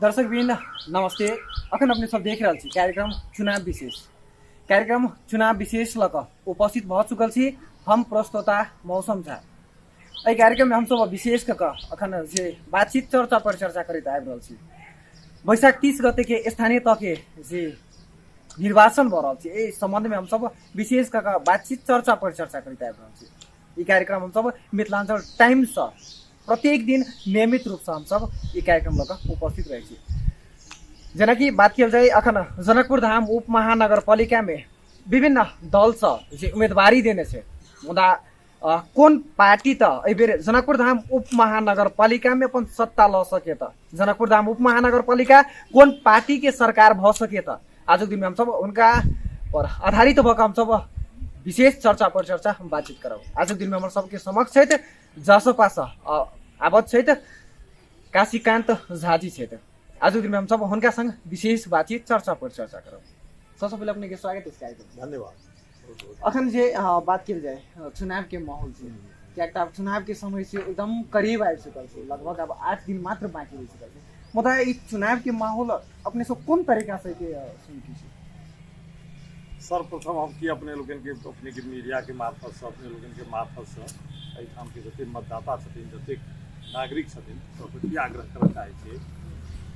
दर्शकबिन नमस्ते। अखन अपने सब देख रहा छी कार्यक्रम चुनाव विशेष लक उपस्थित भ चुकल छी हम प्रस्तोता मौसम झा। एहि कार्यक्रम में हम सब विशेष कक अखन जे बातचीत चर्चा पर चर्चा करैत आबि रहल छी। बैशाख 30 गते के स्थानीय तह के जे निर्वाचन भ रहल छी एहि संबंध में हम सब विशेष कक बातचीत चर्चा पर चर्चा करैत आबि रहल छी। ई कार्यक्रम हम सब मिथिलांचल टाइम्स प्रत्येक दिन नियमित रूप से हम सब ये कार्यक्रम लग उपस्थित रहे छी। जना कि बात किया जाए अखन जनकपुर धाम उप महानगरपालिका में विभिन्न दल से जे उम्मीदवारी देने से मुदा कौन पार्टी त एहि बेर जनकपुर धाम उप महानगरपालिका में अपन सत्ता ल सके त जनकपुर धाम उप महानगरपालिका कौन पार्टी के सरकार भ सके त आज दिन में हम सब उनका पर आधारित होकर हम सब विशेष चर्चा पर चर्चा हम बातचीत करब। आज दिन में हमारे सबके समक्ष है जसपा आबद्ध है काशीकांत झाजी है। आज दिन में हम सब उनका संग विशेष बातचीत चर्चा पर चर्चा करब। सबसे पहले अपने के स्वागत है कार्यक्रम। धन्यवाद। अखन जे बात की जाए चुनाव के माहौल से क्या चुनाव के समय से एकदम करीब आ चुकल है, लगभग अब 8 दिन मात्र बाकी रह चुकल है। मतलब इस चुनाव के माहौल अपने सब कौन तरीका से के सुनती है? सर्वप्रथम हम की अपने अपने के मीडिया के मार्फत से अपने के मार्फत से एहिठाम के जते मतदाता छथिन जते नागरिक छथिन सबके आग्रह करय चाहै छी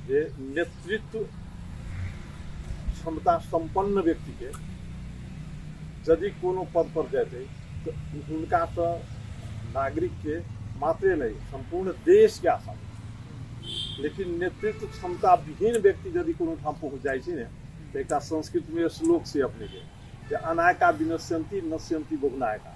जे नेतृत्व क्षमता संपन्न व्यक्ति के यदि कोनो पद पर जाते तो उनका तो नागरिक के मात्रे नहीं संपूर्ण देश के आशा। लेकिन नेतृत्व क्षमता विहीन व्यक्ति यदि कोनो ठाम पहुँच जाए ने तो एक संस्कृत में श्लोक से अपने के अनायका विनश्यंती नश्यंती बहुनायका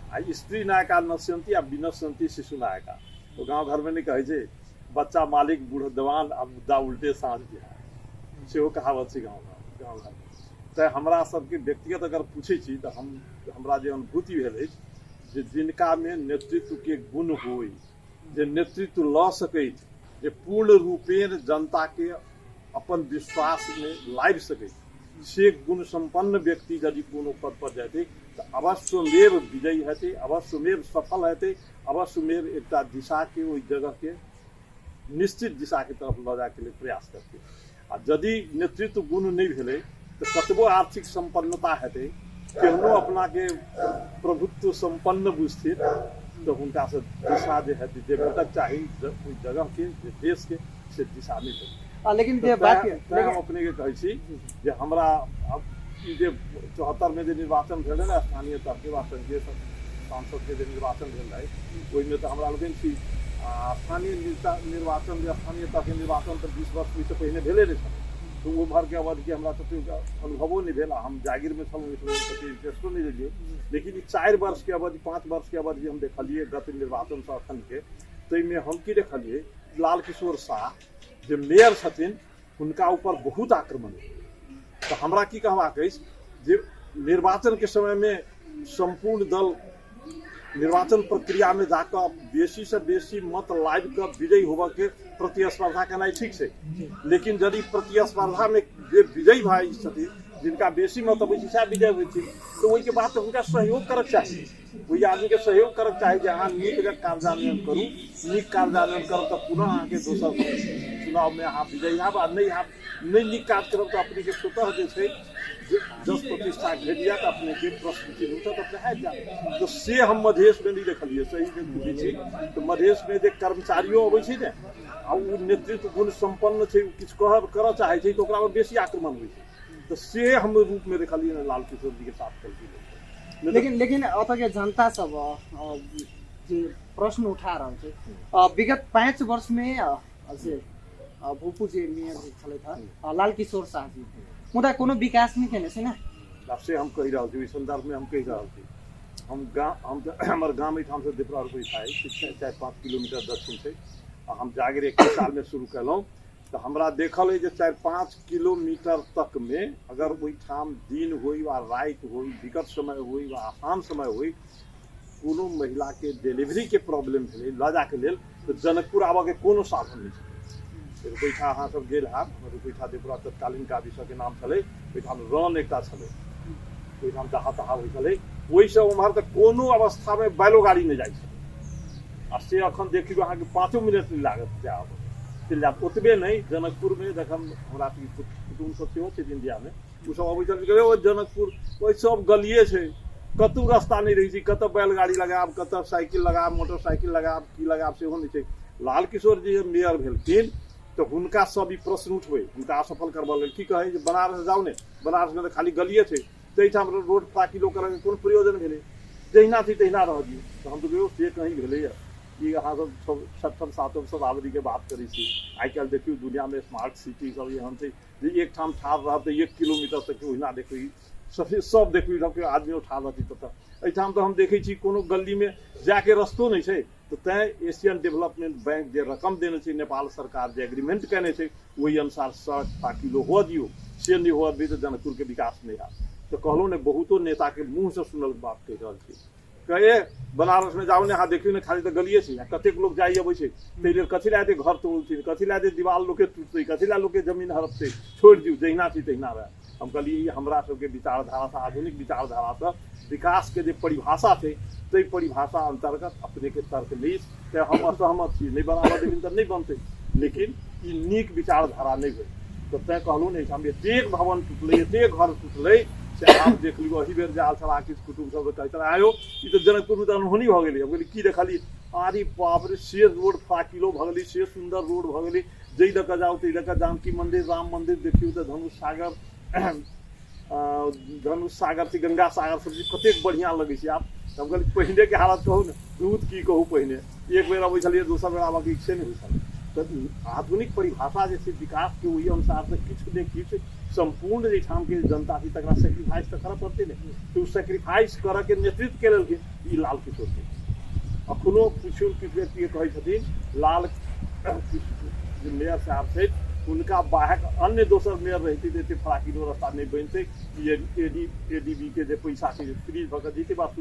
आ स्त्री नायका नश्यंती आ विनश्यंती शिशु नायका। तो गाँव घर में नहीं कहे बच्चा मालिक बूढ़ जवान आ मुद्दा उल्टे साँझ बिहार से कहावत है गाँव घर। तो हमरा सबके व्यक्तिगत अगर पूछे तो हमरा जे अनुभूति भेल जे जिनका में नेतृत्व के गुण हो जे नेतृत्व ल सकै जे पूर्ण रूपेण जनता के अपन विश्वास में लाबि सके से गुण संपन्न व्यक्ति यदि कोनो पद पर जाते तो अवश्यमेव विजयी हेते, अवश्यमेव सफल हेते, अवश्यमेव एक दिशा के वही जगह के निश्चित दिशा के तरफ ल जाए के लिए प्रयास करते। आ यदि नेतृत्व गुण नहीं भेले तो कतबो आर्थिक संपन्नता हेते केहनो अपना के प्रभुत्व संपन्न बुझते तो उनका से दिशा जे हेते जे भटक चाही ओई जगह के देश के से दिशा नहीं भेटे। लेकिन जे बात हम अपने के कहै छी जे हमरा अब जे 74 में जे निर्वाचन भेल है स्थानीय तह के वा संघीय सांसद के जे निर्वाचन भेल है ओहि में तो हमरा लोगन छी स्थानीय निर्वाचन स्थानीय तह के निर्वाचन तो 20 वर्ष से पहले भेले नहीं छल। तो वो भर के अवधि के हमरा अनुभवो नहीं भेल, हम जागीर में छलहुँ इंटरेस्टो नहीं लेलिए। लेकिन 4 वर्ष के अवधि 5 वर्ष के अवधि हम देखलिए गत निर्वाचन से अखन के ताहिमे हम की देखलिए लाल किशोर शाह जो मेयर छथिन उनका ऊपर बहुत आक्रमण है। तो हमरा की कहबाक अछि जे निर्वाचन के समय में संपूर्ण दल निर्वाचन प्रक्रिया में जाकर बेसी से बेसी मत लाबि कर विजयी होबऽ के प्रतिस्पर्धा केनाइ ठीक है। लेकिन यदि प्रतिस्पर्धा में जे विजयी भाई छथिन जिनका बेसी मत अबै छै सएह विजय होइ छै तो ओहि के बाद तो हुनका सहयोग करक चाही, ओहि आदमी के सहयोग करक चाही जे अहाँ नीक कार्यान्वयन करू, नीक कार्यान्वयन करब तो पुनः अहाँ के दोसर चुनाव में अहाँ विजयी हैब आ नहीं नीक काज करब तो अपने के स्वतः जे छै जस प्रतिष्ठा घट जाए अपने के प्रश्न चिन्ह उठत अपने हट जाए। तो से हम मधेश में नहीं देखलिए सही जे बुझै छी तो मधेश में जे कर्मचारियों अबै छै ने आ उ नेतृत्व गुण संपन्न छै किछु करऽ चाहै छै तो ओकरा पर बेसी आक्रमण होइ छै। तो से हम रूप में देखलिए लाल किशोर जी के साथ लेकिन लेकिन अत के जनता सब जे प्रश्न उठा रहल छै विगत 5 वर्ष में जे भूपू जे मेयर छले था लाल किशोर शाह जी मुदा कोनो विकास नहीं केने छै ना। से हम कहि रहल छी संदर्भ में हम कहि रहल छी हम हमर गाँव एठाम से दिपरा रुपये है 4-5 किलोमीटर दक्षिण छै। हम जागिर 21 साल में शुरू कलहुँ तो हमरा देखल है 4-5 किलोमीटर तक में अगर वही ठाम दिन होई वा रात होई विकट समय होई वा आसान समय होई कोनो महिला के डिलीवरी के प्रॉब्लम भेलै ल जाके लेल तो जनकपुर आबऽ के कोनो साधन नहीं छै। रुपैठा अहाँ सब गेल हैब, रुपैठा दिपरा तत्कालीन काबिसऽ के नाम छलै, ओहिठाम रन एकटा छलै, ओहिठाम जहाँ तहाँ होइ छलै, ओहिसँ उम्हर तऽ कोनो अवस्था में बैलो गाड़ी नहीं जाइ छै। आ से अखन देखियौ अहाँके 5 मिनट नहीं लागत जाए। चलि जायत। ओतबे नहीं, जनकपुर में जखन हमरा कुटुम्ब सब सेहो छै इंडिया में, ओ सब अबै छथिन ओ जनकपुर ओहि सब गलिए छै, कतौ रास्ता नहीं रही छै, कतौ बैलगाड़ी लगाब, कतौ साइकिल लगाब, मोटरसाइकिल लगाब, की लगाब सेहो नहीं छै। लाल किशोर जी मेयर भेलखिन तो हुनका सब ई प्रश्न उठबै, हुनका असफल करबा लेल की कहे जे बनारस जाउ ने, बनारस में तो खाली गलिए छै, तहिठाम रोड पाकिलो करऽ के कोन प्रयोजन भेलै, जहिना थी तहिना रह दियौ। तो हम तो कहियौ से कहीं भेलैया ई अहाँ सब छठम सातम शताब्दी के बात करै छी। आइ काल्हि देखियौ दुनिया में स्मार्ट सिटी सब एहन छै जे एक ठाम ठाढ़ रहब तऽ 1 किलोमीटर तक ओहिना देखबै, सब देखबै सबके आदमी ठाढ़ रहतै ततऽ। एहिठाम तो हम देखै छी कोनो गली में जाके रस्तो नहीं छै, तो तैं एशियन डेवलपमेंट बैंक जे रकम देने छै नेपाल सरकार जे एग्रीमेंट केने छै ओहि अनुसार सड़क पाकिलो हुआ दियौ, से नहीं हुआ दी तो जनकपुर के विकास नहीं हैत। तो कहलहुँ ने बहुतो नेता के मुँह से सुनल बात कहि रहल छी, कहे बनारस में जाओ ने अहाँ देखियौ ने खाली तो गलिए छै, कतेक लोग जाइ अबै छै, ताहि लेल कथी लए घर तोड़थिन, कथी लए दीवार लोग के टूटतै, कथी लए लोग के जमीन हड़पतै, छोड़ दियौ जहिना थी तहिना रहे। हम कहलिए हमरा सबके विचारधारा से, आधुनिक विचारधारा से विकास के जे परिभाषा छै ताहि परिभाषा अंतर्गत अपने के तर्क ली ते हम असहमत छी, नहीं बनाबऽ देबिन तऽ नहीं बनतै, लेकिन ई नीक विचारधारा नहीं भेल। तो तैं कहलहुँ ने हम एतेक भवन टूटलै, एतेक घर टूटलै से आप देख लियौ। एही बेर जाल छलाह किछु कुटुम्ब सब कहैत आयो ई तो जनकपुर में तो अनहोनी भऽ गेलै। हम कहलिए की देखलिए, अरे बाप रे से रोड फाकिलो भऽ गेलै, से सुंदर रोड भऽ गेलै, जै दऽ कऽ जाउ तै दऽ कऽ जानकी मंदिर, राम मंदिर देखियौ तऽ धनुष सागर से गंगा सागर सब कतेक बढ़िया लगे छै। आप हम कहलिए पहिने के हालत कहू ने, दूध की कहू, पहिने एक बेर अबै छलियै, दोसर बेर आबऽ के इच्छे नहीं होइ छल। तऽ आधुनिक परिभाषा जे छै विकास के ओहि अनुसार से किछु ने किछु संपूर्ण जेठाम के जनता छै तकरा सेक्रीफाइस तऽ करऽ पड़तै ने, तो सेक्रीफाइस करऽ के नेतृत्व के लेलखिन ई लाल किशोर छै। अखनो किछु व्यक्ति कहै छथिन लाल जे मेयर साहब छै उनका बाहक अन्य दोसर मेयर रहती तो फराकिलो रास्ता नहीं बनते, एडीबी के जे पैसा छै फ्रीज भऽ कऽ जते बात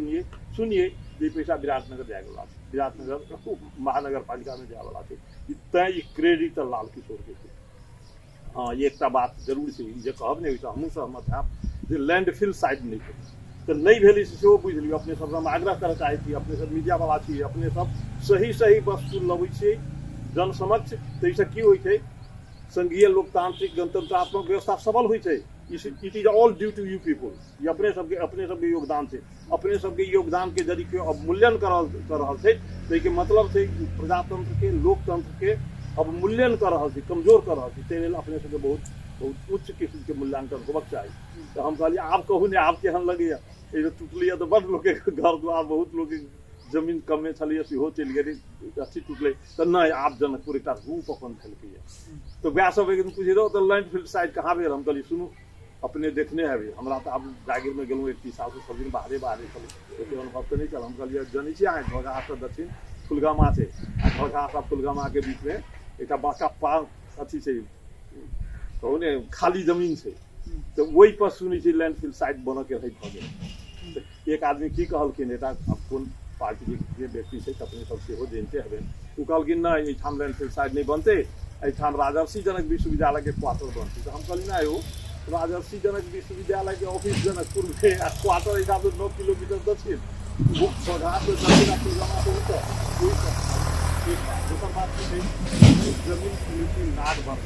सुनिए जे पैसा विराटनगर जाए वाला छै, विराटनगर महानगर पालिका में जाए वाला छै, तैं ई क्रेडिट तऽ लाल किशोर के छै। हाँ ये एकटा बात जरूर छै जे कहब ने ओहिसँ हमहूँ सहमत हैब जे लैंडफिल साइड नहीं छै, तो नहीं भेलै सेहो बुझि लियौ। अपने सब हम आग्रह करऽ चाहै छी, अपने सब मीडिया वाला छी, अपने सब सही वस्तु लबै छियै जन समक्ष, ताहिसँ की होइ छै संघीय लोकतांत्रिक गणतंत्रात्मक व्यवस्था सबल हुई है। It is all due to you people, ये अपने सबके योगदान है। अपने सबके योगदान के यदि केओ अवमूल्यन कर रहा है तो के मतलब है प्रजातंत्र के, लोकतंत्र के अवमूल्यन कर रहा है, कमजोर कर रहा है। ताहि अपने सबके बहुत उच्च किस्म के मूल्यांकन होबक चाही। तो हम कहलिए आब कहू ने आब केहन लगैया, टूटलै तो बड़ लोग घर द्वार, बहुत लोग जमीन कमे छलिए सेहो चलि गेलै, अथी टूटलै तऽ नहि आब जनकपुर एकटा रूप अपन धेलकैए। तो वएह सब एक दिन पूछे रहो तो लैंडफिल साइड कहाँ भेल, हम कहलिए सुनू अपने देखने हेबै, हमरा तो आब जागीर में गेलहुँ 31 साल से, सब दिन बाहरे छलै, एते अनुभव तो नहीं चल। हम कहलिए जनै छी अहाँ घोघा से दक्षिण फुलगामा छै, घोघा से फुलगामा के बीच में एकटा बड़का अथी छै, कहू ने खाली जमीन छै, तो वही पर सुनै छी लैंडफिल साइड बनऽ के रहै भऽ गेल। एक आदमी की कहलखिन, एटा कोन पार्टी के व्यक्ति से अपने सब सेहो जानते हेबै, ओ कहलखिन नहीं एहिठाम लैंडफिल साइड नहीं बनते, एहिठाम राजर्षि जनक विश्वविद्यालय के क्वार्टर बनते। तो हम कहलिए ना यो राजर्षि जनक विश्वविद्यालय के ऑफिस जनकपुर में, क्वार्टर एहिठाम से 9 किलोमीटर दक्षिण, दोसर बात जमीन की नाग बन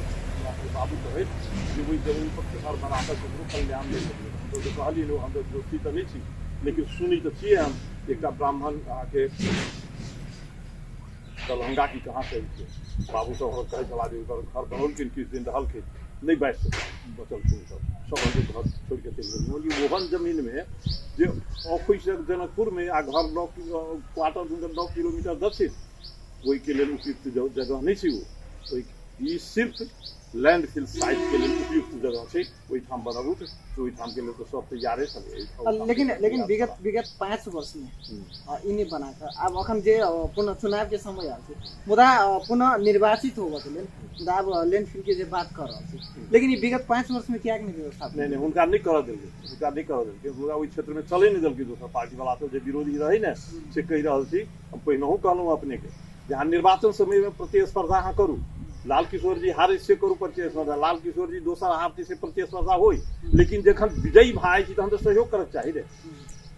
बाबू कहे वही जमीन पर घर बनाकर ककरो कल्याण नहीं करिए। तो कहलिए लो हम तो दोस्ती तो नहीं छी, लेकिन सुनी तो छिए हम एक ब्राह्मण आके दरभंगा की कहाँ से बाबू सब कहे चला जे घर बनौलखिन, किछु दिन रहलखिन, नहीं बैठ सके बचलखिन, सब घर छोड़ के चलि गेल। ओहन जमीन में जे ऑफिस जनकपुर में आ घर 9 क्वार्टर 9 किलोमीटर दक्षिण, वही के लिए उपयुक्त जगह नहीं थी वो, ई सिर्फ लैंडफिल साइट के लिए उपयुक्त जगह है, वही ठाम बनबू तो वही ठाम के लिए तो सब तैयारे छलै। लेकिन विगत 5 वर्ष में इन्हें बनाकर अब अखन जे पुनः चुनाव के समय आयल छै, मुदा पुनः निर्वाचित होबऽ के लेल अब लैंडफिल के जे बात कर रहल छै, लेकिन ई विगत 5 वर्ष में किया नहीं व्यवस्था नहीं हुनका नहीं करऽ देलकै, हुनका ओहि क्षेत्र में चले नहीं देलकै। दोसर पार्टी वाला सब जे विरोधी रही ने से कहि रहल छी, हम पहिनहु कहलहुँ अपने के जहाँ निर्वाचन समय में प्रतिस्पर्धा अहाँ करू, लाल किशोर जी हारे से करू प्रतिस्पर्धा, लाल किशोर जी दोसर हारती से प्रतिस्पर्धा होई, लेकिन जखन विजयी भाई छी तहन तो सहयोग करक चाही रे,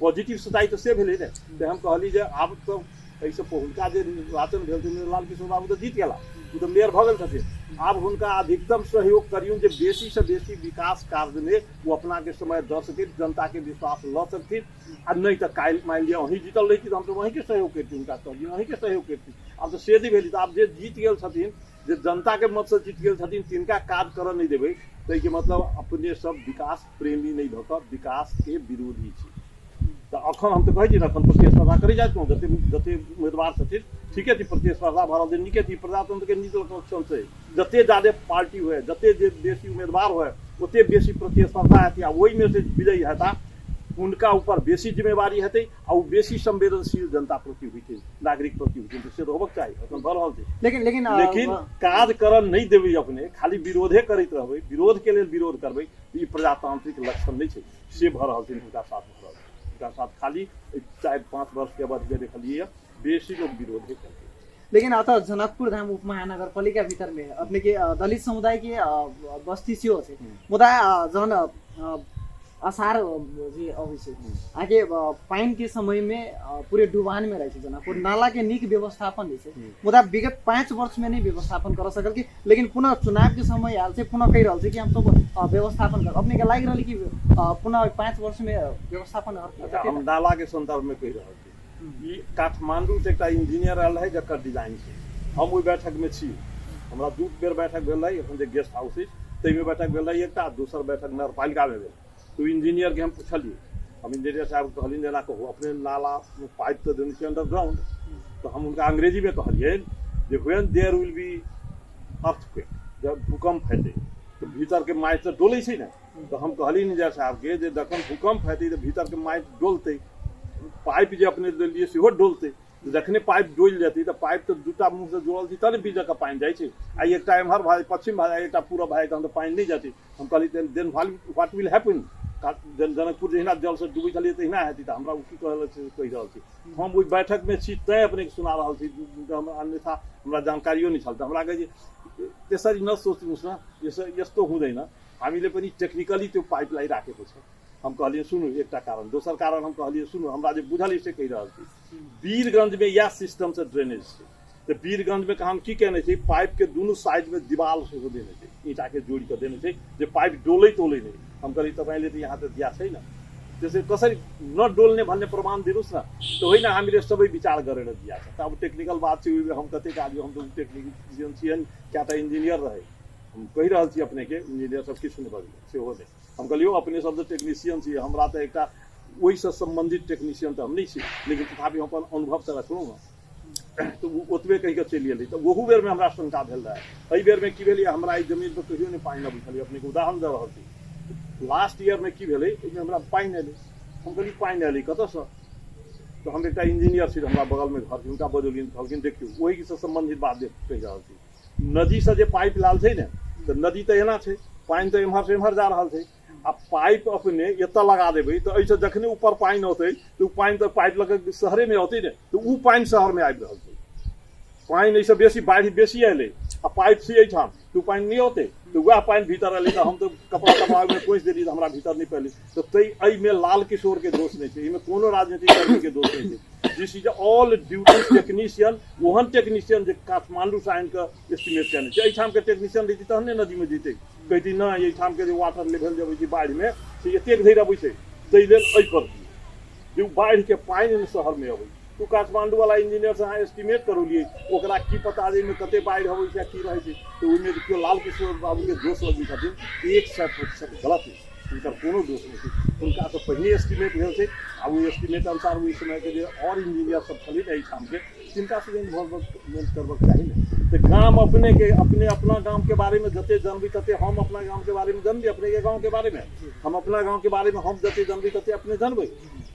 पॉजिटिव सच्चाई तो से भेलै रे। तो हम कहली जे आब तो ऐसे हुनका जे निर्वाचन भेल लाल किशोर बाबू तो जीत गेला, ओ तो मेयर भऽ गेल छथिन, आप उनका अधिकतम सहयोग करियो जे बेसी से बेसी विकास कार्य में वो अपना के समय द सके, जनता के विश्वास ल सकती। आ नहीं तो काल मान लिया वहीं जीतल रही तो हम तो वहीं के सहयोग करती, उनका कहलिए वहीं के सहयोग करती। अब तो सेधी भेली तो आप जे जीत गए छथिन, जे जनता के मत से जीत गए छथिन, तिनका कार्य कर नहीं देवे तो के मतलब अपने सब विकास प्रेमी नहीं भऽ विकास के विरोधी छी। तो अखन हम तो कहै छी अखन प्रतिस्पर्धा करी जाइत हूँ, जते जते उम्मीदवार छथिन ठीके थी, प्रतिस्पर्धा भरल दिन नीके थी। प्रजातंत्र के नीति लक्षण से जते ज्यादा पार्टी हुए, जते बेसी उम्मीदवार हुए, ओते बेसी प्रतिस्पर्धा हेतै आ ओहि में से विजयी हेता उनका ऊपर बेसी जिम्मेवारी हेतै आ वो बेसी संवेदनशील जनता प्रति हुई, नागरिक प्रति हुई, से होबक चाही। अखन भऽ रहल छै लेकिन काज करल नहीं देबै, अपने खाली विरोधे करैत रहबै, विरोध के लेल विरोध करबै, ई प्रजातांत्रिक लक्षण नहीं छै। से भऽ रहल छै हुनका साथ, उनका साथ खाली 4-5 वर्ष के बाद देखलिए बेसी लोग विरोधे करते। लेकिन अतः जनकपुर धाम उप महानगर पालिका भीतर में अपने के दलित समुदाय के बस्ती से मुदा जन असार जी अवश्य आगे पाइन के समय में पूरे डुबान में रहे जनकपुर नाला के निक व्यवस्थापन है मुदा विगत 5 वर्ष में नहीं व्यवस्थापन कर सकल कि, लेकिन पुनः चुनाव के समय आयल से पुनः कही रहा कि हम सब व्यवस्थापन कर अपने के लाग रही कि पुनः 5 वर्ष में व्यवस्थापन। हम नाला के संदर्भ में कही रहा काठमांडू से एक इंजीनियर आयल है जकर डिजाइन से हम वही बैठक में छी। हमारा 2 बेर बैठक भेल है, एखन जे गेस्ट हाउस तई में बैठक भेल है, एक दूसर बैठक नगरपालिका में भेल। तो इंजीनियर के हम पूछलिए, हम इंजीनियर साहब कहलिए जेना कहो अपने नाला में पाइप तो देने से अंडरग्राउंड। तो हम उनका अंग्रेजी में कहलिए जे when there will be earthquake, जब भूकंप हेतै तो भीतर के माटि तो डोले छै ना। तो हम कहलिए इंजीनियर साहब के जे जखन भूकंप हेतै तो भीतर के माटि डोलतै, पाइप जो अपने लिए सेहो डोलतै। जखने पाइप डोल जाती तो पाइप तो 2टा मुँह से जोड़ल थी तब बीच का पानी जाए छै। आ एक एम्हर भाई पश्चिम भाई एक पूरा भाई तो पानी नहीं जाती। हम कहलिए then what will happen, Janakpur जहिना जल से डूबी छलिए तहिना हेतै। तो हमरा की कहि रहल छी, हम ओहि बैठक में छी तैं अपने सुना रहल छी, अन्यथा हमरा जानकारियो नहीं छल। हमरा कहे त्यसरी न सोच्नुहोस् न, यस्तो हुँदैन, हामीले पनि टेक्निकली त्यो पाइप लाई राखेको छ। हम कहलिए सुनू एकटा कारण, दोसर कारण हम कहलिए सुनू हमरा जे बुझल से कहि रहल छी। वीरगंज में यह सिस्टम से ड्रेनेज छै, तो वीरगंज में हम की कहने छै पाइप के दोनों साइड में दीवार से देने छै, ईटा के जोड़ के देने छै जे पाइप डोले तोले नहीं। हम कहलिए तपाईले तो यहाँ तो दिया छैन, त्यसै कसरी न डोल्ने भन्ने प्रमाण दिनुस् न। तो होइन हामीले सबै विचार गरेर दिया छ। अब टेक्निकल बात छै, हम कतेक आदमी हम तो टेक्निशियन छियन, क्या इंजीनियर रहे, हम कहि रहल छी अपने के इंजीनियर सब किछु नहीं बजलै सेहो नहीं। हम कहलियो अपने सब तो टेक्नीशियन छी, हमरा तो एक वही से संबंधित टेक्नीशियन तो हम नहीं छी, लेकिन तथापि हम अपन अनुभव से रखलहुँ न। तो ओतबे कहि के चलि एलै। तो वहू बेर में हमरा शंका भेल रहे, एहि बेर में की भेलै हमरा जमीन पर कहियो नहीं पानी अबै छलै। अपने के उदाहरण दे रहल छी, लास्ट ईयर में की भेलै ओहिमे हमरा पानी एलै। हम कहलिए पानी एलै कतऽसँ? तो हम एक इंजीनियर छी हमरा बगल में घर, हुनका बजौलियनि, कहलखिन देखियौ ओहि से संबंधित बात कहि रहल छी। नदी से जे पाइप लाल छै ने, तो नदी तो एना छै, पानी तो एम्हर से एम्हर जा रहल छै। आ पाइप अपने एत लगा देबै तो ऐसे जखने ऊपर पानी होते तो पानी तो पाइप लगे शहरे में होते ने, तो वो पानी शहर में आबि रहल छै। पानी ऐसे बेसी बाढ़ि बेसी एलै आ पाइप से एहिठाम तो पानी नहीं होते, तो वह पानी भीतर एलै। तो हम तो कपड़ा तपड़ा में खोसि देली तो हमरा भीतर नहीं पैली। तो तै में लाल किशोर के दोष नहीं छै, एहिमे कोनो राजनीतिक कर्मी के दोष नहीं छै। This is all duty technician, ओहन टेक्नीशियन जो काठमांडू से आनि के एस्टिमेट केने छै। एहिठाम के टेक्नीशियन रहितै तहने नदी में जीतै, कहती ना एहिठाम के जो वाटर लेवल जब छै बाढ़ि में से एतेक धरि अबै छै, ताहि लेल एहि पर जो बाढ़ि के पानी शहर में अबै। तो काठमांडू वाला इंजीनियर से अहाँ एस्टिमेट करौलिए, ओकरा की पता जे में कते बाढ़ि अबै छै की रहै छै। तो ओहिमे केओ लाल किशोर बाबू के दोष लगबै छथिन, 100% गलत है, उनका कोनो दोष नहीं छै। उनका तो पहले एस्टिमेट भेल छै, आ वो एस्टिमेट अनुसार ओहि समय के जो और इंजीनियर सब छथिन एहिठाम के, तिनका से इन्वॉल्वमेंट करबाक चाही ने। तो गांव अपने के अपना गांव के बारे में जते जानबै तते हम अपना गांव के बारे में जानबै, अपने के गांव के बारे में हम अपना गांव के बारे में हम जते जानबै तते अपने जानबै।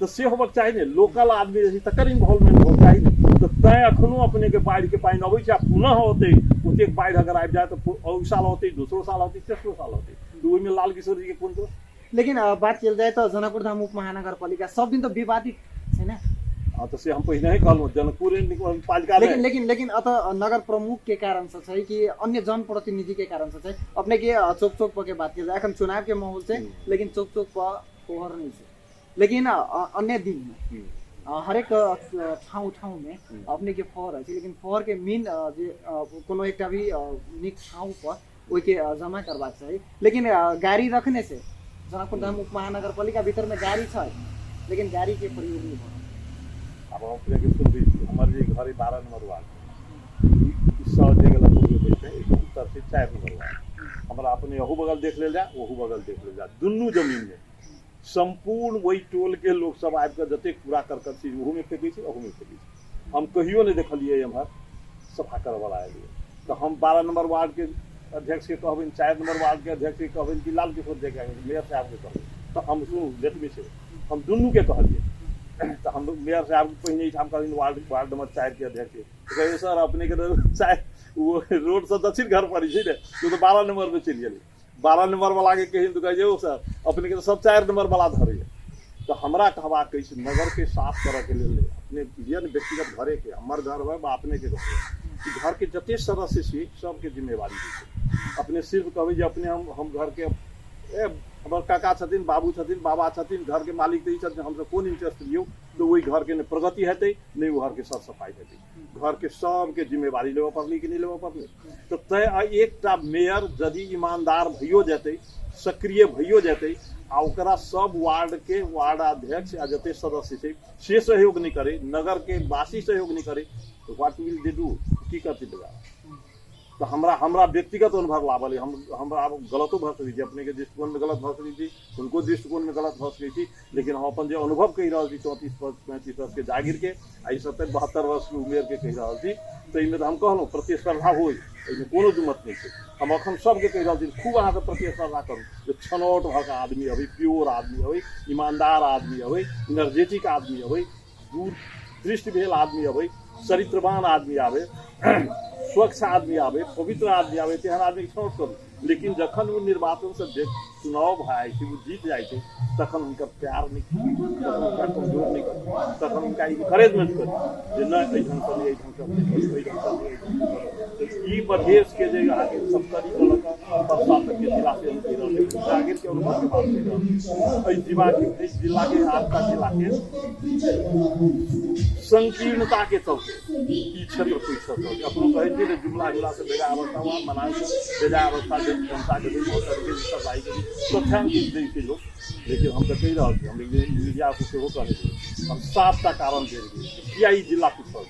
तो से होबाक चाही ने, लोकल आदमी रही तकर इन्वॉल्वमेंट होबाक चाही ने। तो तैं अखनो अपने के बाढ़ि के पानी अबै छै, पुनः होतै ओतेक बाढ़ि अगर आबि जाए तो अगला साल होतै, दोसरो साल होतै, तेसरो साल होतै। तो ओहिमे लाल किशोर जी के कोन दोष? लेकिन बात कल जाए तो जनकपुर धाम उप महानगर पालिका सब दिन तो विवादित है ना। हाँ तो से हम पहले ही कहलहुँ जनकपुर पालिका लेकिन अतः नगर प्रमुख के कारण से छै कि अन्य जनप्रतिनिधि के कारण से छै। अपने के चौक चौक पर के बात किया जाए, अखन चुनाव के माहौल से, लेकिन चौक चौक पर ओहर नहीं है। लेकिन अन्य दिन में हरेक ठाउँ में अपने के फहर है लेकिन फहर के मेन जे कोनो एकटा भी निक ठाउँ पर ओहि के जमा करबाक चाही लेकिन गाड़ी रखने से जनकपुर धाम उप महानगर पालिका भीतर में गाड़ी है लेकिन गाड़ी के प्रयोग नहीं हो अब अपने के सुन लीजिए हमारे जे घर 12 नंबर वार्ड इस साल जे गला पूर्व बैठे एक उत्तर से 4 नंबर वार्ड हमारा अपने यहू बगल देख ले जा वहू बगल देख ले जा दुनू जमीन में संपूर्ण वही टोल के लोग सब आबि कऽ जतेक कूड़ा करकट चीज ओहू में फेंकै छै ओहू में फेंकै छै हम कहियो नहीं देखलिए एम्हर सफा करऽ वाला एलिए तो हम 12 नंबर वार्ड के अध्यक्ष के कहबिन 4 नंबर वार्ड के अध्यक्ष के कहबिन कि लाल किशोर जी के मेयर साहब के कहबिन तो हम सुनू लेट में से हम दुनू के कहलिए तो हम मेयर साहब पहिने हम कहलिन वार्ड नंबर 4 के अध्यक्ष के कहे सर अपने के चाहे वो रोड से दक्षिण घर पड़ी छै ने तो 12 नंबर में चलि गेली 12 नंबर वाला के कहिन तो कहे सर अपने के तो सब 4 नंबर वाला धरे तो हमरा कहवा कैसे नगर के साफ करे के लिए अपने व्यक्तिगत घरे के हमार घर है अपने के घर के जते सदस्य छी सबके जिम्मेवारी है अपने सिर्फ कहबै जे अपने हम घर के हमार काका छथिन बाबू छथिन बाबा छथिन घर के मालिक तो छथिन हमसे कोन इंटरेस्ट लियो तो वही घर के प्रगति हेतै नहीं वो घर के साफ सफाई हेतै घर के सबके जिम्मेवारी लेबऽ पड़लै कि नहीं लेबऽ पड़लै तो तय एकटा मेयर यदि ईमानदार भइयो जेतै सक्रिय भइयो जेतै आ ओकरा सब वार्ड के वार्ड अध्यक्ष आ जते सदस्य छै से सहयोग नहीं करे नगर के वासी सहयोग नहीं करे तो व्हाट विल दे डू की करते बेचारा तो हमरा व्यक्तिगत अनुभव लाभल हमरा गलतो भऽ सकै छै अपने के दृष्टिकोण में गलत भऽ सकै छै उनको दृष्टिकोण में गलत भऽ सकै छै लेकिन हम अपन जे अनुभव कहि रहल छी 34 वर्ष 35 वर्ष के जागीर के आ 70 72 वर्ष के उमेर के कहि रहल छी तो इनमें तो हम कहलहुँ प्रतिस्पर्धा होय एहिमे कोनो दुमत नहीं छै हम अखन सबके कहि रहल छी खूब अहाँके प्रतिस्पर्धा करू जे छनौट भऽ कऽ आदमी अबै प्योर आदमी अबै ईमानदार आदमी अबै एनर्जेटिक आदमी अबै दूर दृष्टि भेल आदमी अबै चरित्रवान आदमी आवे स्वच्छ आदमी आवे पवित्र आदमी आवे तेहन आदमी के छनौट करू लेकिन जखन वो निर्वाचन से चुनाव भाई वो जीत जाए थे तखन उनका प्यार नहीं तखन उनका कमजोर नहीं कर तखन उनका इनकरेजमेंट कर जे नहीं ढंग से नहीं ढंग से ई प्रदेश के जे आगे सबकरी गलत बरसात के जिला से हम कह रहल छी जागीर के अनुभव के बात कह रहल छी इस जिला के आपका जिला के संकीर्णता के चलते ई क्षेत्र पीछे चलते अपनो कहे थे जुमला जिला से बेजा अवस्था वहाँ मनाए बेजा अवस्था जनता के भी बहुत तरीके से सब लाई गई तथ्यांक देखिए लोग लेकिन हम तो कही रहा हम मीडिया को सेहो कहने हम साफ ता कारण दे किया ई जिला पिछड़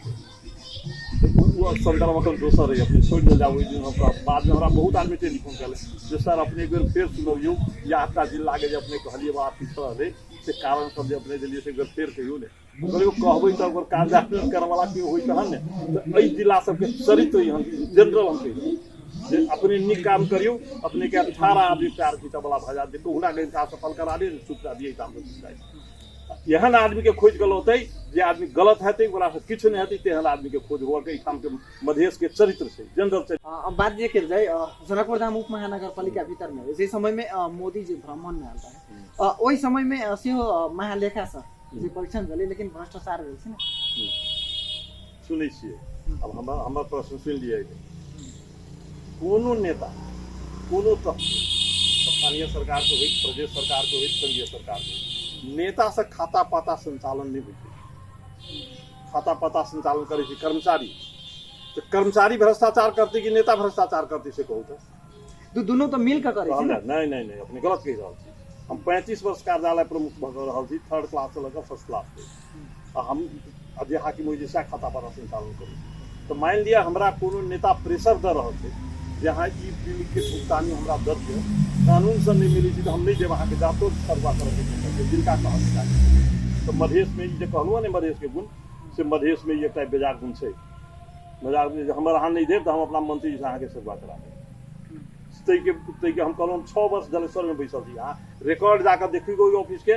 वो संदर्भ अखन दोसर है अपने छोड़ जाओ ओहि दिन हमरा बाद में हमरा बहुत आदमी टेलीफोन कले जे सर अपने एक बेर फेर सुनबियो या आपका जिला के जे अपने कहलिए बा पिछड़ रहे से कारण सब जे अपने दिल्ली से एक बेर फेर कहियो ने कहियो कहबै त ओकर कार्यान्वयन करे वाला के होई तहन ने तो एहि जिला सबके चरित्र हम जनरल हम कहि जे अपने निक काम करियो अपने के 18 आदमी प्यार की वाला भजा दे तो हुना के सफल करा दे चुपचाप दिए काम एहन आदमी के खोज गल होते जे आदमी गलत हेतै ओकरा से किछु नहीं हेतै तेहन आदमी के खोज होल के ठाम के मधेश के चरित्र से जनरल से अब बात जे कर जाए जनकपुर धाम उप महानगर पालिका भीतर में जे समय में मोदी जी भ्रमण में आता है ओहि समय में सेहो महालेखा से जे परीक्षण भेलै लेकिन भ्रष्टाचार भेल छै ने सुनै छियै अब हमरा प्रश्न सुन लियै कोनो नेता कोनो तत्व स्थानीय सरकार को होइत प्रदेश सरकार को होइत संघीय सरकार को नेता से खाता पता संचालन नहीं होती खाता पता संचालन करे कर्मचारी तो कर्मचारी भ्रष्टाचार करते कि नेता भ्रष्टाचार करते से कहू तो दोनों तो मिल कर करे नहीं अपने गलत कह रहा छी हम 35 वर्ष कार्यालय प्रमुख भऽ रहल छी 3rd क्लास से लेकर 1st क्लास पे हम जे हाकिम जैसा खाता पता संचालन करू तो मान लिया हमरा कोनो नेता प्रेशर दे रहल छै जहाँ ई बिल के भुगतानी हमरा दऽ दियौ कानून से नहीं मिली तो हम नहीं देव अहाँ के जातो करवा कर जिनका कहल तो मधेश में जे कहलहुँ ने मधेश के गुण से मधेश में एक बेजार गुण है बेजार हमर अहाँ नहीं देव तो हम अपना मंत्री से अहाँ के सेवा करा देव तै के हम कहलहुँ 6 वर्ष जलेश्वर में बैसल छी अहाँ रिकॉर्ड जाकर देखियो ओहि ऑफिस के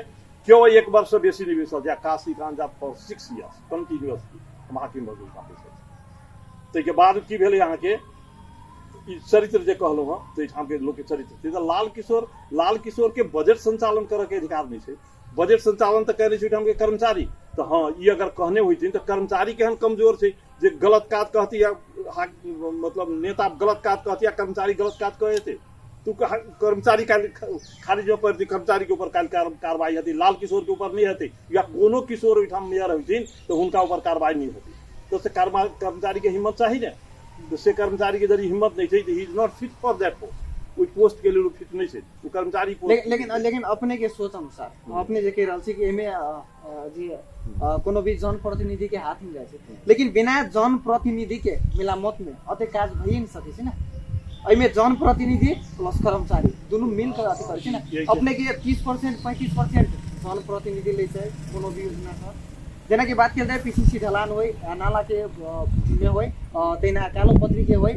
क्यों 1 वर्ष से बेसी नहीं बैसल जा काशी कांजा फॉर 6 years कंटिन्यूअसली हम हाकिम भऽ गेल ऑफिस तै के बाद की भेलै अहाँ के चरित्र जे कहलहुँ हँ तो ठाम के लोग के चरित्र तो लाल किशोर के बजट संचालन करे के अधिकार नहीं है बजट संचालन तो करे ठाम के कर्मचारी तो हाँ ये अगर कहने हुई थी तो कर्मचारी केहन कमजोर है जे गलत काज कहती या मतलब नेता गलत काज कहती या कर्मचारी गलत काज कहे थे तो कर्मचारी खारिज में पड़ती, कर्मचारी के ऊपर कार्रवाई होती, लाल किशोर के ऊपर नहीं होती, या कोनो किशोर ओहिठाम मेयर होती तो उनका ऊपर कार्रवाई नहीं होती। तो से कर्मचारी के हिम्मत चाहिए ना, तो से कर्मचारी के जरिए हिम्मत नहीं चाहिए, he is not fit for that post, कोई पोस्ट के लिए फिट नहीं है वो कर्मचारी पोस्ट। लेकिन अपने के सोच अनुसार अपने जे कह रहल छी कि एमे जी कोनो भी जनप्रतिनिधि के हाथ में जाए छै, लेकिन बिना जनप्रतिनिधि के मिलामत में अते काज भइ नहीं सकै छै ना। एमे जनप्रतिनिधि प्लस कर्मचारी दुनू मिलकर अथी करै छै ना। अपने के 30% 35% जनप्रतिनिधि ले छै कोनो भी योजना पर, जेना कि बात कल जाए पीसीसी ढलान हो, नाला के में हो, तेना कालो पत्री के हो,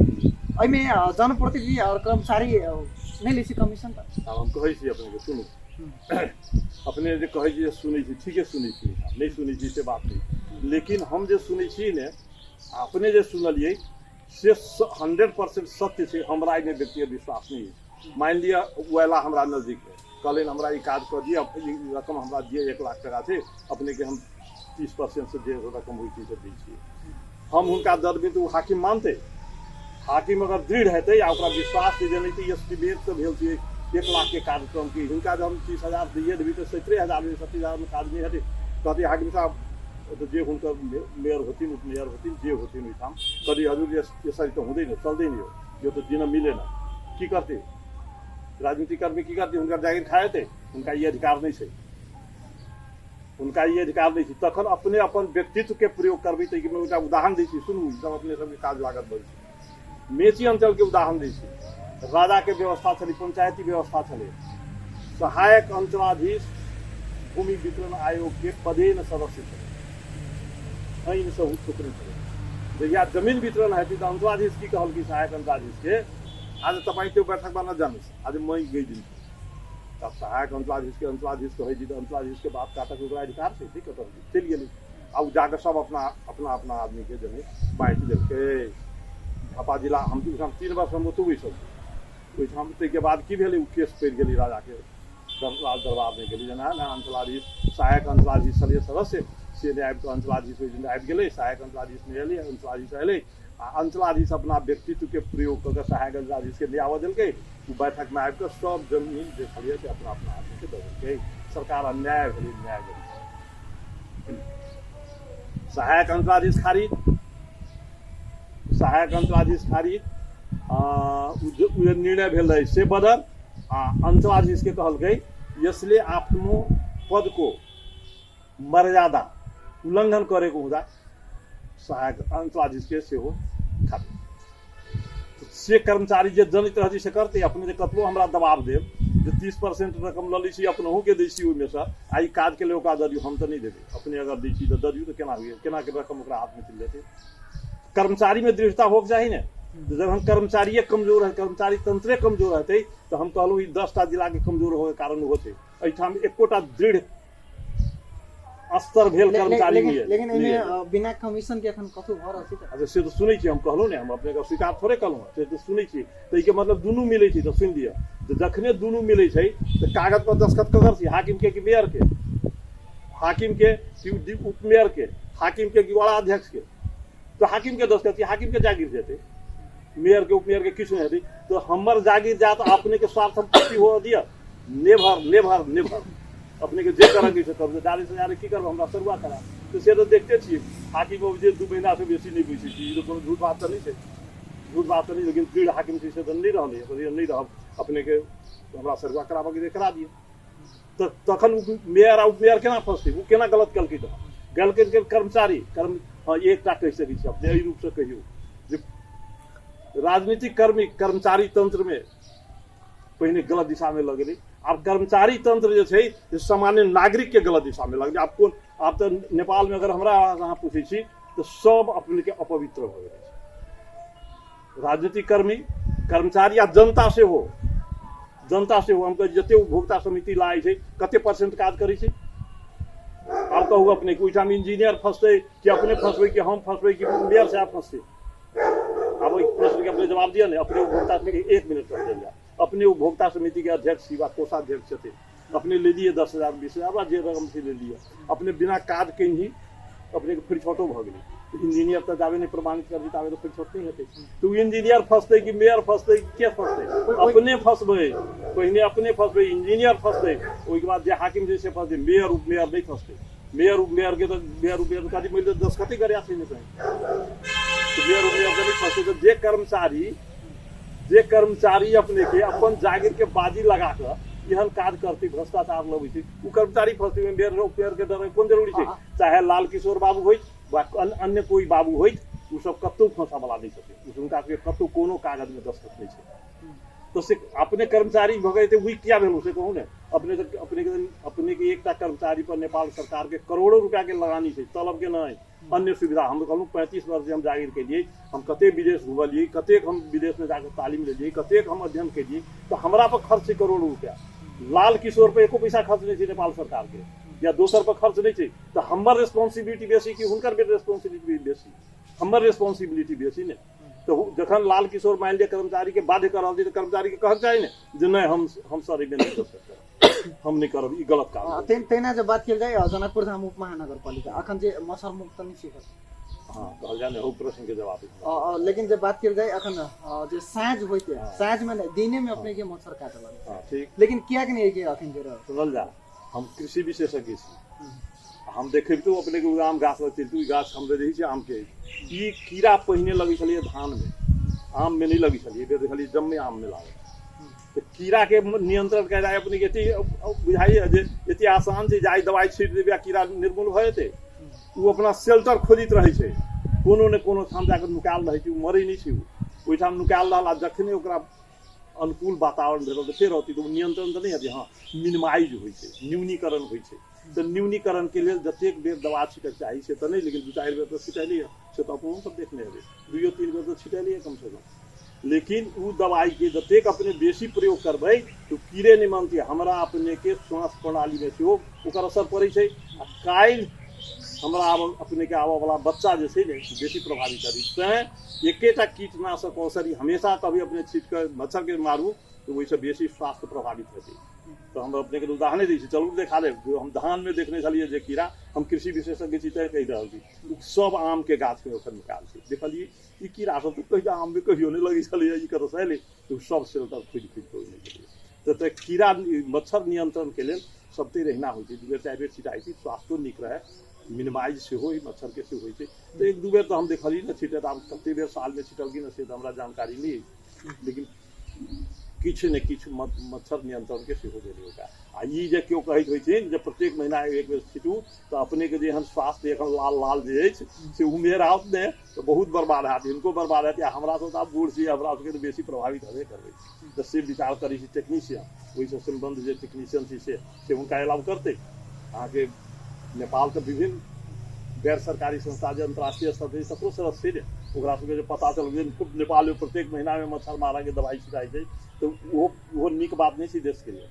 एमे जनप्रतिनिधि और कर्मचारी नहीं ले कमीशन पर। हम कहै छी अपने के सुनू, अपने जे कहै छी सुनै छी, ठीके सुनै छी, नहीं सुनै छी से बात नहीं, लेकिन हम जे सुनै छी ने, अपने जे सुनलिए से 100% सत्य से हमरा एहिमे व्यक्तिगत विश्वास नहीं है। मान लिया वाला हमरा नजदीक है, कल हमरा ई काज कर दिया, रकम हमरा दिए 1 लाख टका से, अपने के हम 30% से जे रकम हुई थी से दी छियै, हम हुनका दर में तो हाकिम मानते, हाकिम अगर दृढ़ हेतै आ ओकरा विश्वास से जे नहीं तो एस्टिमेट से भेल छै 1 लाख के कार्यक्रम की, हुनका जब हम 30,000 दिए देवी तो 70,000 में 70,000 में काज नहीं हेतै, कहते हाकिम साहब तो जे हुनकर मेयर होथिन, उपमेयर होथिन, जे होथिन ओहिठाम कभी हजुर यसरी तो हुँदैन, चल्दैन हो, यो तो दिन मिलेन, की करते राजनीतिक कर्मी, की करते हुनकर जागिर खाएते, उनका ये अधिकार नहीं है, उनका ये अधिकार नहीं है। तखन अपने अपन व्यक्तित्व के प्रयोग करबी तो मैं उनका उदाहरण दै छी, सुनू जब अपने सबके काज लागत बन मेची अंचल के उदाहरण दै छी, राजा के व्यवस्था छलै, पंचायती व्यवस्था छलै, सहायक अंचलाधीश भूमि वितरण आयोग के पदेन सदस्य छलै, ऐन से टुकड़ी छलै, या जमीन वितरण है तो अंचलाधीश की कहल कि सहायक अंचलाधीश के आज तपाईँ त्यो बैठकमा नजानुहोस्, आज मैं गइदिन्छु, तब सहायक अंचलाधीश कहै छी तो अंचलाधीश के बात काटक ओकरा अधिकार छै, ठीक है चलि गेलै, अब जाकर सब अपना अपना अपना आदमी के जमीन बाँटि देलकै। झापा जिला हम 3 वर्ष हम ओतौ बैसल, ओहिठाम ताहिके बाद की भेलै, ओ केस पड़ि गेलै राजा के राज दरबार में गेलै, जेना अंचलाधीश सहायक अंचलाधीश छलियै सदस्य से नहीं आबि कऽ अंचलाधीश ओहि दिन आबि गेलै, सहायक अंचलाधीश नहीं एलै, अंचलाधीश एलै आ अंचलाधीश अपना व्यक्तित्व के प्रयोग कऽ सहायक अंचलाधीश के लियावऽ देलकै, ओ बैठक में आबि कऽ सब जमीन जे छलियै से अपना अपना आदमी के दऽ देलकै, सरकार अन्याय भेलै, न्याय भेलै। सहायक अंचलाधीश खारिज, सहायक अंचलाधीश खारिज निर्णय भेल रहे से बदल अंचलाधीश के कहलकै यसले आफ्नो पद को मर्यादा उल्लंघन गरेको हुँदा सहायक अंचलाधीश के सेहो खारिज। से कर्मचारी जे जनित रहती से करते, अपने कतलो हमरा दबाव देव जे 30% रकम लऽ लै छी अपनहु के दै छी ओहिमे से, आई काज के लिए ओकरा दऽ हम तो नहीं देबै, अपने अगर दै छी तो दऽ तो केना हुए, केना के रकम ओकरा हाथ में चलि जेतै। कर्मचारी में दृढ़ता होके चाही ने, जब हम कर्मचारी कमजोर है, कर्मचारी तंत्रे कमजोर रहते तो हम कहलूँ 10टा जिला के कमजोर होके कारण होते, एहिठाम एकोटा दृढ़ स्तर भेल कर्मचारी नहीं है। लेकिन बिना कमीशन के एखन कतौ भऽ रहल छै। अच्छा से तो सुनै छी, हम कहलहुँ ने, हम अपने का स्वीकार थोड़े कलहुँ, से तो सुनै छी, तो के मतलब दुनू मिलै छै, तो सुनि लिअ, तो जखने दुनू मिलै छै तो कागज पर दस्तखत ककर छी, हाकिम के कि मेयर के, हाकिम के कि उपमेयर के, हाकिम के कि बड़ा अध्यक्ष के, तो हाकिम के दस्तखत हाकिम के जागीर जेतै, मेयर के उपमेयर के किछु नहीं हेतै, तो हमर जागीर जात अपने के स्वार्थ पूर्ति हो दिया, नेभर नेभर नेभर अपने के जे करके से करब, दारी से जारे की करब, हमरा सरुआ करा, तो से तो देखते छियै हाकिम जे 2 महीना से बेसी नहीं बैसै छी, ई कोनो झूठ बात तो नहीं छै, झूठ बात तो नहीं, लेकिन दृढ़ हाकिम से तो नहीं रहलै, नहीं रहब अपने के हमरा सरुआ कराबऽ के करा दिए, तो तखन मेयर आ उपमेयर केना फंसतै, वो केना गलत कलकै, तो गलकै कर्मचारी हाँ एकटा कहि सकै छी अपने एहि रूप से कहियो जे राजनीतिक कर्मचारी तंत्र में पहिने गलत दिशा में लग गेलै, आब कर्मचारी तंत्र जे छै से सामान्य नागरिक के गलत दिशा में लग गेलै। आब तो नेपाल में अगर हमरा अहाँ पूछै छी तो सब अपने के अपवित्र हो गेलै, राजनीतिक कर्मचारी आ जनता से हो, हम जते उपभोक्ता समिति लागै छै कते % काज करै छै, आब कहू अपने के ओहिठाम इंजीनियर फंसते कि अपने फंसबै कि हम फंसबै कि मेयर साहब फंसते, अब ओहि प्रश्न के अपने जवाब दिया ने, अपने उपभोक्ता समिति 1 मिनट कर देल जाए, अपने उपभोक्ता समिति के अध्यक्ष वा कोषाध्यक्ष थे, अपने ले लिए 10,000 20,000 जे रकम से ले लिया, अपने बिना काज के ही अपने के फिर छोटो भ गेलै, इंजीनियर तो जावे नहीं प्रमाणित कर दी तावे तो फिर छोट नहीं होते तू इंजीनियर फंसते कि मेयर फंसते के फंसते अपने फंसबे पहिने अपने फंसबे इंजीनियर फंसते ओई के बाद जे हाकिम जैसे फंसते मेयर उप मेयर नहीं फंसते मेयर उप मेयर के तो मेयर उप मेयर का मिल 10 खती करे आसे नहीं तो मेयर उप मेयर के नहीं फंसते तो जे कर्मचारी अपने के अपन जागीर के बाजी लगा कर एहन काज करती भ्रष्टाचार लगे छै उ कर्मचारी फंसती में मेयर उप मेयर के डर कोन जरूरी छै चाहे लाल किशोर बाबू होय अन्य कोई बाबू हो उ सब कतौ फंसा वाला नहीं सके उनका कतौ कोनो कागज में दस्तखत नहीं है तो से अपने कर्मचारी भगे थे वही क्या भेल से कहूँ ने अपने के एकटा कर्मचारी पर नेपाल सरकार के करोड़ों रुपया के लगानी है तलब के नहीं अन्य सुविधा हम कहूँ 35 वर्ष हम जागीर के लिए हम कते विदेश घूमलिए कते हम विदेश में जाकर तालीम ले कते हम अध्ययन के लिए तो हमारा पर खर्च करोड़ों रुपया लाल किशोर पे एको पैसा खर्च नहीं नेपाल सरकार के या दोसर पर खर्च नहीं चाहिए तो हमार रेस्पॉन्सिबिलिटी बेसी कि हुनकर रेस्पॉन्सिबिलिटी बेसी हमार रेस्पॉन्सिबिलिटी बेसी ने तो जखन लाल किशोर मान लिया कर्मचारी के बाध्य कर रहा तो कर्मचारी के कहक चाहिए ने जे नहीं हम सर नहीं कर सकते हम नहीं करब ई गलत काम तेना जब बात किया जाए जनकपुर धाम उप महानगरपालिका अखन जे मच्छर मुक्त नहीं छी हाँ कहल जाने हो प्रश्न के जवाब लेकिन जब बात किया जाए अखन जो साँझ होते साँझ में दिने में अपने के मच्छर काटे लगे हां ठीक लेकिन क्या कि नहीं कि अखन जे सुनल जा हम कृषि विशेषज्ञ छी हम देखे तो अपने के आम गाछ लगते तू गाछ हम रही छै आम के ई कीड़ा पहिने लगी छलिए धान में आम में नहीं लगी छलिए बेर देखलिए जम में आम में लागे तो कीड़ा के नियंत्रण कर जाए अपने के बुझाइए जे एते आसान छै जाय दवाई छीट देबे कीड़ा निर्मूल भ जेते उ अपना शेल्टर खोजित रहे छै कोनो ने कोनो ठाम जाकर नुकाल रहे छै उ मरै नहीं छै ओइ ठाम नुकाल रहला जखने ओकरा अनुकूल वातावरण भेल तो फेर होती तो नियंत्रण तो नहीं है हाँ मिनिमाइज हो न्यूनीकरण हो तो न्यूनीकरण के लिए जतेक बेर दवा छिटक चाहिए से तो नहीं लेकिन 2-4 बेर तो छिटलिए से तो अपन सब देखने हेबे 2-3 बेर तो छिटलिए कम से कम लेकिन वो दवाई के जतेक अपने बेसी प्रयोग करबे तो कीड़े नहीं मानती हमरा अपने के श्वास प्रणाली में सेहो ओकर असर पड़े छै आ काल्हि हमरा अपने के आबऽ वाला बच्चा जे छै ने बेसी प्रभावित करी तैं एकेटा कीटनाशक औषधि हमेशा कभी अपने छीट कर मच्छर के मारू तो वही से बेसी स्वास्थ्य प्रभावित होते तो हम अपने के उदाहरण दी चलू देखा दे जो हम धान में देखने छलिए जे कीड़ा हम कृषि विशेषज्ञ छी तैं कहि रहल छी सब आम के गाछ में ओकर निकाल छी देखलिए ई कीड़ा सब तो कहिया आम में कहियो नहीं लगी छलिए ई कर सैले तो सब शेल्टर खुद तो नहीं गेलिए तो कीड़ा मच्छर नियंत्रण के लिए सबते रहना होइ छै 2-4 बेर छिटाई छी स्वास्थ्य नीक रहे मिनिमाइज से हो मच्छर के से हो तो 1-2 बेर तो हम देखली ना छिटे आब कते बेर साल में छिटल की ना से हमरा जानकारी नहीं लेकिन किछु ने किछु मच्छर नियंत्रण के से हो देले होगा आ ई जे क्यों कहैत होइ छै जे प्रत्येक महीना एक बेर छिटू तो अपने के जेहन स्वास्थ्य एखन लाल लाल जे अछि से उमेर आउत ने तो बहुत बर्बाद हैत इनको बर्बाद हैत या हमरा सब आब बूढ़ छी हमरा सबके तो बेसी प्रभावित हेबे करबै तो से विचार करै छी टेक्नीशियन ओहि से संबंध जे टेक्नीशियन छी से हुनका अलाव करते अहाँ के नेपाल के विभिन्न गैर सरकारी संस्था जो अंतर्राष्ट्रीय स्तर पर तकरो सदस्य छै ओकरा सबके जे पता चल गेल नेपाल में प्रत्येक महीना में मच्छर मारा के दवाई छिटाई छै तो वो नीक बात नहीं छै देश के लिए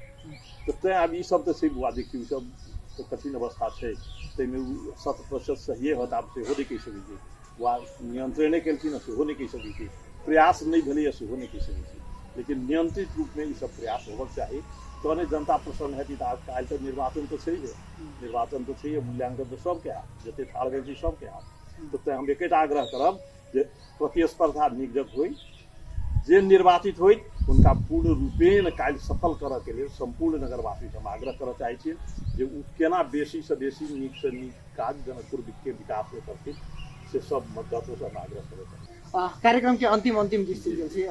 तो तैं अब ई सब तो छै बुआ देखियो सब तो कठिन अवस्था छै ताहिमे 100% सही होत आब सेहो नहीं कहि सकै छी वा नियंत्रण केलखिन सेहो नहीं कहि सकै छी प्रयास नहीं भेलैए सेहो नहीं कहि सकै छी लेकिन नियंत्रित रूप में ई सब प्रयास होबक चाही तहने जनता प्रसन्न हेती काल्हि तो निर्वाचन तो छै निर्वाचन तो छै मूल्यांकन तो सबके हैत जते ठाड़ भेल छै सबके हैत तो तैं हम एकेटा आग्रह करब जे प्रतिस्पर्धा नीक जग होइ जे निर्वाचित होइ उनका पूर्ण रूपेण काल्हि सफल करऽ के लिए संपूर्ण नगरवासी हम आग्रह करऽ चाहै छियै जे उ केना बेसी से बेसी नीक से नीक काज जनकपुर के विकास में करथिन से सब मतदाताओं से आग्रह करऽ कार्यक्रम के अंतिम दृष्टि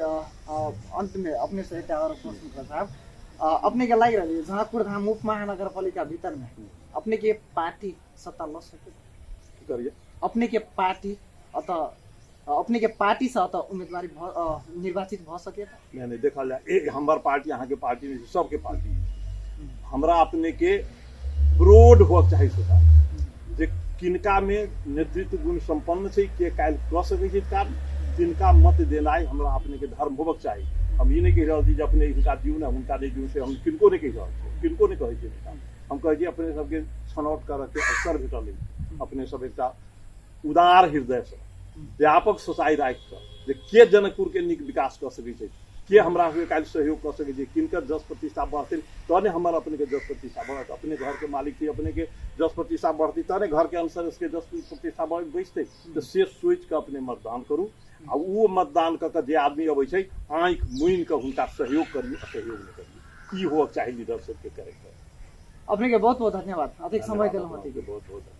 अंत में अपने से और प्रश्न साहब अपने के लग रहा है जनकपुर धाम उप महानगरपालिका भीतर में अपने के पार्टी सत्ता ल सके करिए अपने के पार्टी अतः अपने के पार्टी से अतः उम्मीदवारी निर्वाचित भ सके नहीं देखा जाए हमार पार्टी यहाँ के पार्टी में सबके पार्टी हमरा अपने के ब्रोड हो चाहे सोचा जे किनका में नेतृत्व गुण संपन्न छै के काल्हि कऽ सकै छै कार्य तिनका मत देनाइ हमरा अपने के धर्म होबक चाही हम ई नहीं कहि रहल छी जे अपने हिनका दियौ ना हुनका नहीं दियौ से हम किनको नहीं कहि रहल छी किनको नहीं कहै छी हम कहै छी अपने सबके छनौट करऽ के अवसर भेटल अपने सब एकटा उदार हृदय से व्यापक सोचाई राखि कऽ जे के जनकपुर के नीक विकास कऽ सकै छै के हमरा के काल सहयोग कर सके किनकर जस प्रतिष्ठा बढ़ते तने हमार अपने के जस प्रतिष्ठा बढ़त अपने घर के मालिक थी अपने के जस प्रतिष्ठा बढ़ती तने घर के अनुसार उसके जस प्रतिष्ठा बढ़ बैठते तो से सोच के अपने मतदान करू आ वो मतदान क जे आदमी अबै छै आँख मुइन के हुनका सहयोग करी असहयोग नहीं करी ई हो चाहे लीडरशिप के कैरेक्टर अपने के बहुत बहुत धन्यवाद अधिक समय दिनु बहुत बहुत धन्यवाद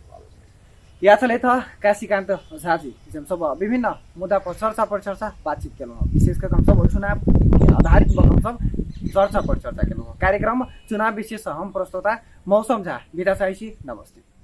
यहाँ चले था काशीकांत झाजी हम सब विभिन्न मुद्दा पर चर्चा परिचर्चा बातचीत केलौँ विशेष कर हम सब चुनाव के आधारित हम सब चर्चा परिचर्चा केलौँ कार्यक्रम चुनाव विशेष हम प्रस्तोता मौसम झा विदा चाहैछि नमस्ते।